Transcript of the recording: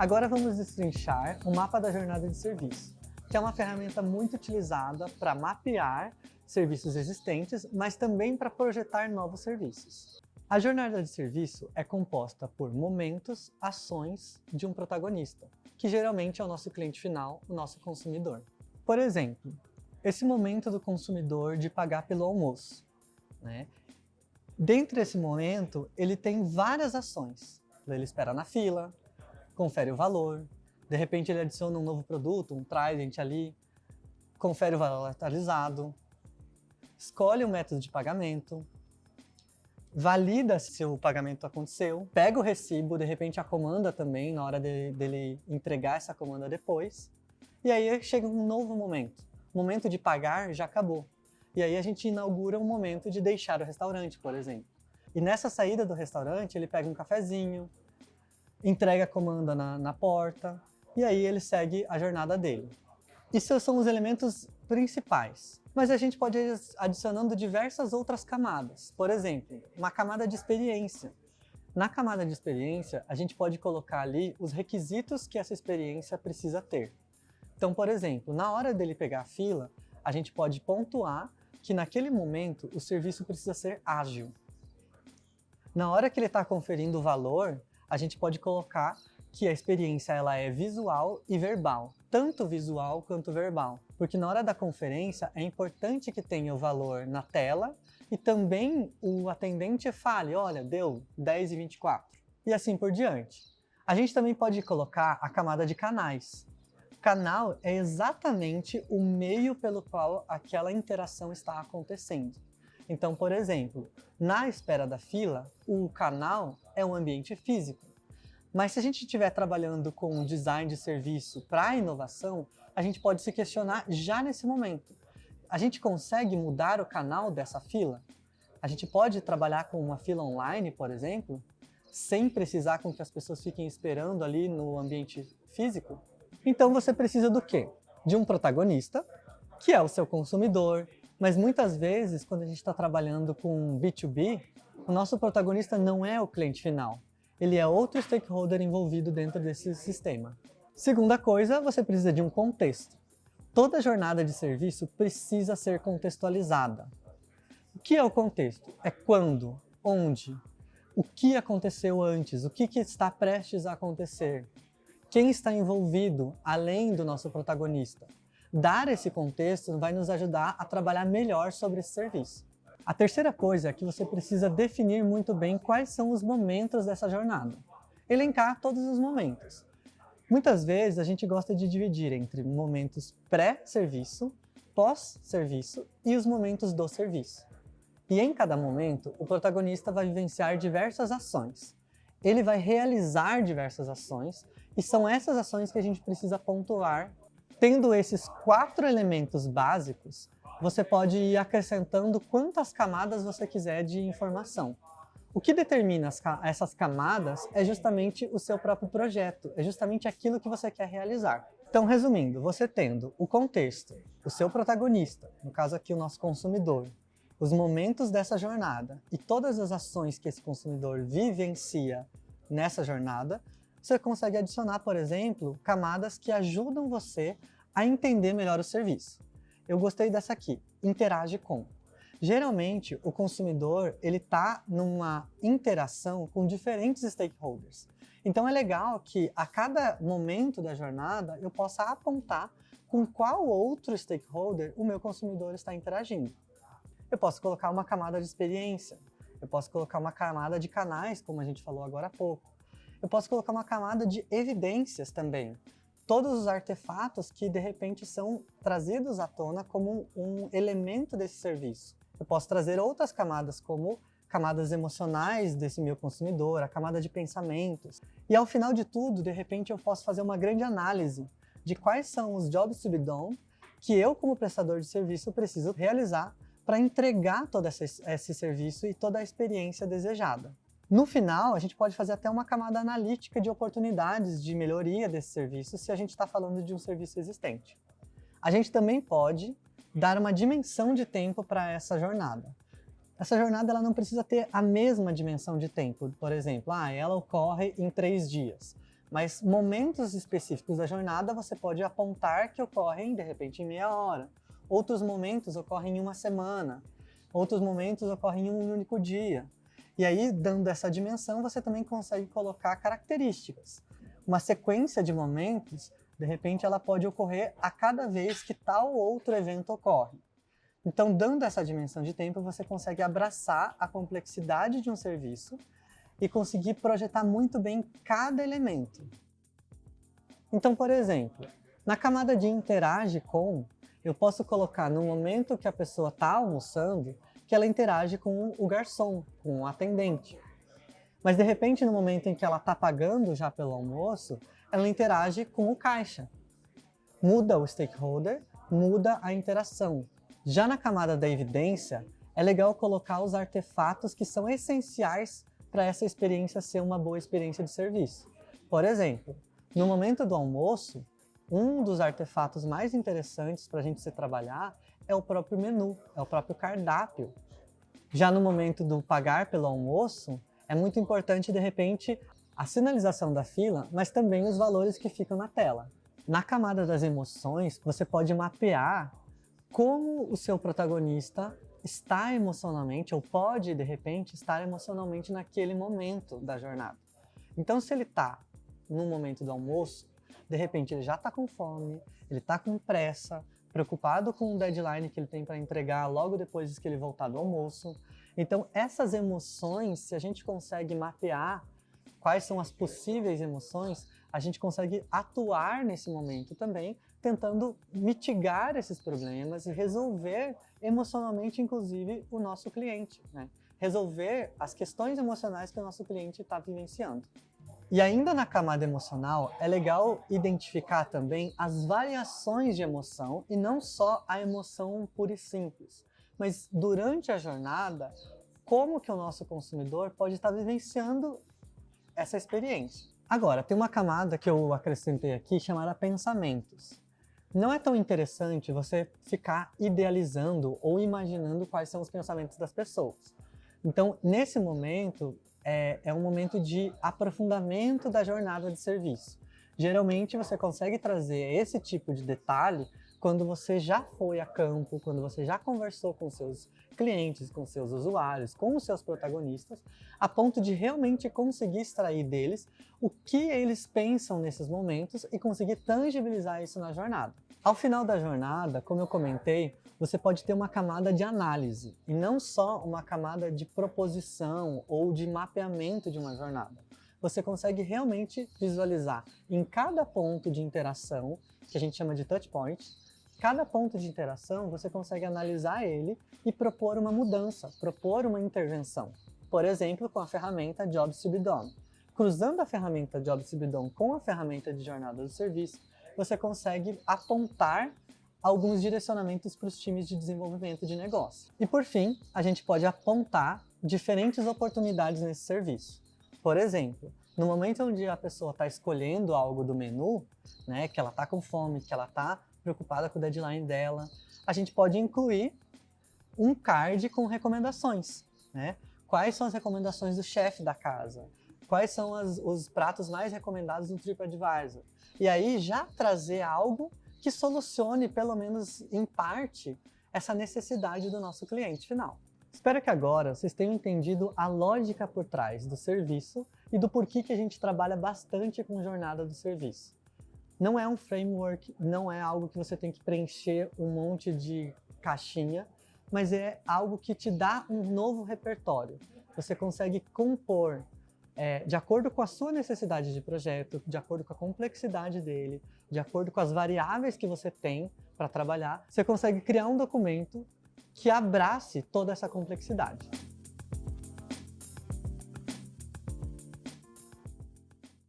Agora vamos destrinchar o mapa da jornada de serviço, que é uma ferramenta muito utilizada para mapear serviços existentes, mas também para projetar novos serviços. A jornada de serviço é composta por momentos, ações de um protagonista, que geralmente é o nosso cliente final, o nosso consumidor. Por exemplo, esse momento do consumidor de pagar pelo almoço, né? Dentro desse momento, ele tem várias ações. Ele espera na fila, confere o valor, de repente ele adiciona um novo produto, um Trident ali, confere o valor atualizado, escolhe o método de pagamento, valida se o pagamento aconteceu, pega o recibo, de repente a comanda também, na hora dele entregar essa comanda depois, e aí chega um novo momento. O momento de pagar já acabou. E aí a gente inaugura um momento de deixar o restaurante, por exemplo. E nessa saída do restaurante, ele pega um cafezinho, entrega a comanda na porta, e aí ele segue a jornada dele. Esses são os elementos principais. Mas a gente pode ir adicionando diversas outras camadas. Por exemplo, uma camada de experiência. Na camada de experiência, a gente pode colocar ali os requisitos que essa experiência precisa ter. Então, por exemplo, na hora dele pegar a fila, a gente pode pontuar que naquele momento o serviço precisa ser ágil. Na hora que ele está conferindo o valor, a gente pode colocar que a experiência ela é visual e verbal, tanto visual quanto verbal, porque na hora da conferência é importante que tenha o valor na tela e também o atendente fale, olha, deu 10,24 e assim por diante. A gente também pode colocar a camada de canais. Canal é exatamente o meio pelo qual aquela interação está acontecendo. Então, por exemplo, na espera da fila, o canal é um ambiente físico. Mas se a gente estiver trabalhando com design de serviço para inovação, a gente pode se questionar já nesse momento. A gente consegue mudar o canal dessa fila? A gente pode trabalhar com uma fila online, por exemplo, sem precisar com que as pessoas fiquem esperando ali no ambiente físico? Então você precisa do quê? De um protagonista, que é o seu consumidor, mas muitas vezes, quando a gente está trabalhando com B2B, o nosso protagonista não é o cliente final. Ele é outro stakeholder envolvido dentro desse sistema. Segunda coisa, você precisa de um contexto. Toda jornada de serviço precisa ser contextualizada. O que é o contexto? É quando, onde, o que aconteceu antes, o que está prestes a acontecer. Quem está envolvido além do nosso protagonista? Dar esse contexto vai nos ajudar a trabalhar melhor sobre esse serviço. A terceira coisa é que você precisa definir muito bem quais são os momentos dessa jornada. Elencar todos os momentos. Muitas vezes a gente gosta de dividir entre momentos pré-serviço, pós-serviço e os momentos do serviço. E em cada momento, o protagonista vai vivenciar diversas ações. Ele vai realizar diversas ações e são essas ações que a gente precisa pontuar. Tendo esses 4 elementos básicos, você pode ir acrescentando quantas camadas você quiser de informação. O que determina essas camadas é justamente o seu próprio projeto, é justamente aquilo que você quer realizar. Então, resumindo, você tendo o contexto, o seu protagonista, no caso aqui o nosso consumidor, os momentos dessa jornada e todas as ações que esse consumidor vivencia nessa jornada, você consegue adicionar, por exemplo, camadas que ajudam você a entender melhor o serviço. Eu gostei dessa aqui, interage com. Geralmente, o consumidor está numa interação com diferentes stakeholders. Então é legal que a cada momento da jornada eu possa apontar com qual outro stakeholder o meu consumidor está interagindo. Eu posso colocar uma camada de experiência, eu posso colocar uma camada de canais, como a gente falou agora há pouco. Eu posso colocar uma camada de evidências também. Todos os artefatos que, de repente, são trazidos à tona como um elemento desse serviço. Eu posso trazer outras camadas, como camadas emocionais desse meu consumidor, a camada de pensamentos. E ao final de tudo, de repente, eu posso fazer uma grande análise de quais são os jobs to be done que eu, como prestador de serviço, preciso realizar para entregar todo esse serviço e toda a experiência desejada. No final, a gente pode fazer até uma camada analítica de oportunidades de melhoria desse serviço se a gente está falando de um serviço existente. A gente também pode dar uma dimensão de tempo para essa jornada. Essa jornada ela não precisa ter a mesma dimensão de tempo, por exemplo, ela ocorre em 3 dias. Mas momentos específicos da jornada você pode apontar que ocorrem, de repente, em meia hora. Outros momentos ocorrem em uma semana. Outros momentos ocorrem em um único dia. E aí, dando essa dimensão, você também consegue colocar características. Uma sequência de momentos, de repente, ela pode ocorrer a cada vez que tal outro evento ocorre. Então, dando essa dimensão de tempo, você consegue abraçar a complexidade de um serviço e conseguir projetar muito bem cada elemento. Então, por exemplo, na camada de interage com, eu posso colocar no momento que a pessoa está almoçando, que ela interage com o garçom, com o atendente. Mas de repente, no momento em que ela está pagando já pelo almoço, ela interage com o caixa. Muda o stakeholder, muda a interação. Já na camada da evidência, é legal colocar os artefatos que são essenciais para essa experiência ser uma boa experiência de serviço. Por exemplo, no momento do almoço, um dos artefatos mais interessantes para a gente se trabalhar é o próprio menu, é o próprio cardápio. Já no momento do pagar pelo almoço, é muito importante, de repente, a sinalização da fila, mas também os valores que ficam na tela. Na camada das emoções, você pode mapear como o seu protagonista está emocionalmente, ou pode, de repente, estar emocionalmente naquele momento da jornada. Então, se ele está no momento do almoço, de repente ele já está com fome, ele está com pressa, preocupado com o deadline que ele tem para entregar logo depois que ele voltar do almoço. Então, essas emoções, se a gente consegue mapear quais são as possíveis emoções, a gente consegue atuar nesse momento também, tentando mitigar esses problemas e resolver emocionalmente, inclusive, o nosso cliente, né? Resolver as questões emocionais que o nosso cliente está vivenciando. E ainda na camada emocional, é legal identificar também as variações de emoção e não só a emoção pura e simples, mas durante a jornada, como que o nosso consumidor pode estar vivenciando essa experiência. Agora, tem uma camada que eu acrescentei aqui chamada pensamentos. Não é tão interessante você ficar idealizando ou imaginando quais são os pensamentos das pessoas. Então, nesse momento, é um momento de aprofundamento da jornada de serviço. Geralmente, você consegue trazer esse tipo de detalhe quando você já foi a campo, quando você já conversou com seus clientes, com seus usuários, com os seus protagonistas, a ponto de realmente conseguir extrair deles o que eles pensam nesses momentos e conseguir tangibilizar isso na jornada. Ao final da jornada, como eu comentei, você pode ter uma camada de análise e não só uma camada de proposição ou de mapeamento de uma jornada. Você consegue realmente visualizar em cada ponto de interação, que a gente chama de touch point, cada ponto de interação você consegue analisar ele e propor uma mudança, propor uma intervenção. Por exemplo, com a ferramenta Jobs to be Done. Cruzando a ferramenta Jobs to be Done com a ferramenta de jornada do serviço, você consegue apontar alguns direcionamentos para os times de desenvolvimento de negócio. E por fim, a gente pode apontar diferentes oportunidades nesse serviço. Por exemplo, no momento onde a pessoa está escolhendo algo do menu, né, que ela está com fome, que ela está preocupada com o deadline dela, a gente pode incluir um card com recomendações, né? Quais são as recomendações do chefe da casa? Quais são os pratos mais recomendados no TripAdvisor? E aí já trazer algo que solucione, pelo menos em parte, essa necessidade do nosso cliente final. Espero que agora vocês tenham entendido a lógica por trás do serviço e do porquê que a gente trabalha bastante com jornada do serviço. Não é um framework, não é algo que você tem que preencher um monte de caixinha, mas é algo que te dá um novo repertório. Você consegue compor de acordo com a sua necessidade de projeto, de acordo com a complexidade dele, de acordo com as variáveis que você tem para trabalhar, você consegue criar um documento que abrace toda essa complexidade.